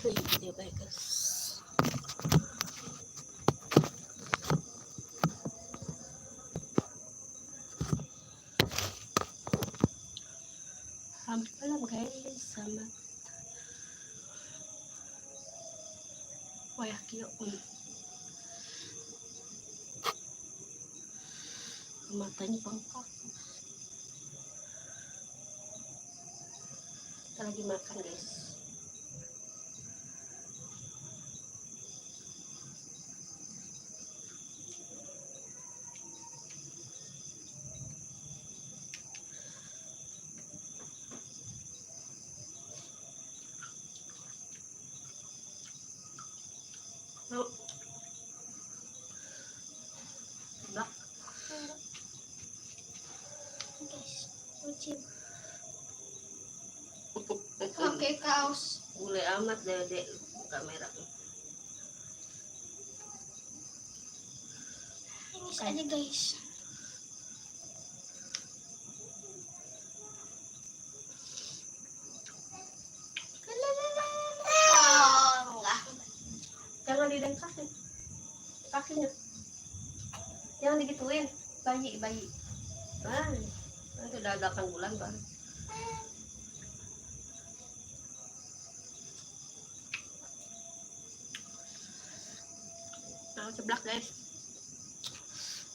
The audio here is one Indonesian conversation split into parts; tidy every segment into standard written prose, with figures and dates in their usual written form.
Iya baik guys. Selamat malam guys, selamat wayakio. Matanya bengkak. Kita lagi makan guys. Mau blak guys, kucing pakai kaos bule amat dede kamera. ini aja guys. Enggak, Jangan didengkakin kakinya, jangan digituin. Bayi itu udah 8 bulan baru. Nah, seblak guys.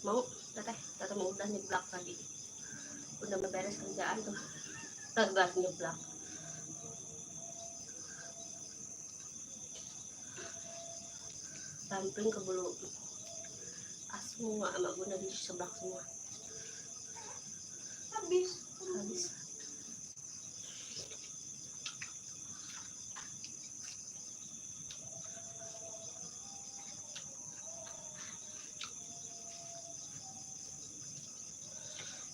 Mau teteh mau udah nyeblak tadi, udah beres kerjaan tuh. Tegas nyeblak. Samping ke bulu semua sama bunda di seblak semua. habis.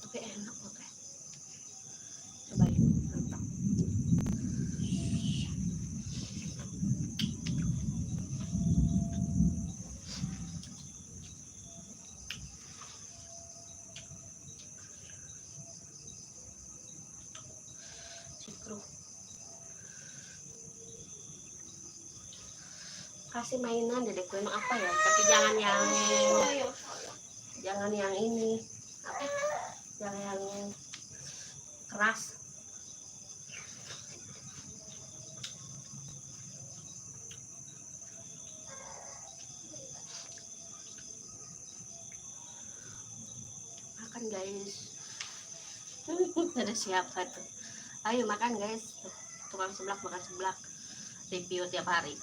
Tapi enak kok teh. Cobain, mantap. Cikru. Kasih mainan dedekku emang apa ya? Tapi jangan yang ini. Apa? Jangan yang keras. Makan guys. Udah siapkan tuh. Ayo makan guys. Tukang seblak makan seblak. Review tiap hari.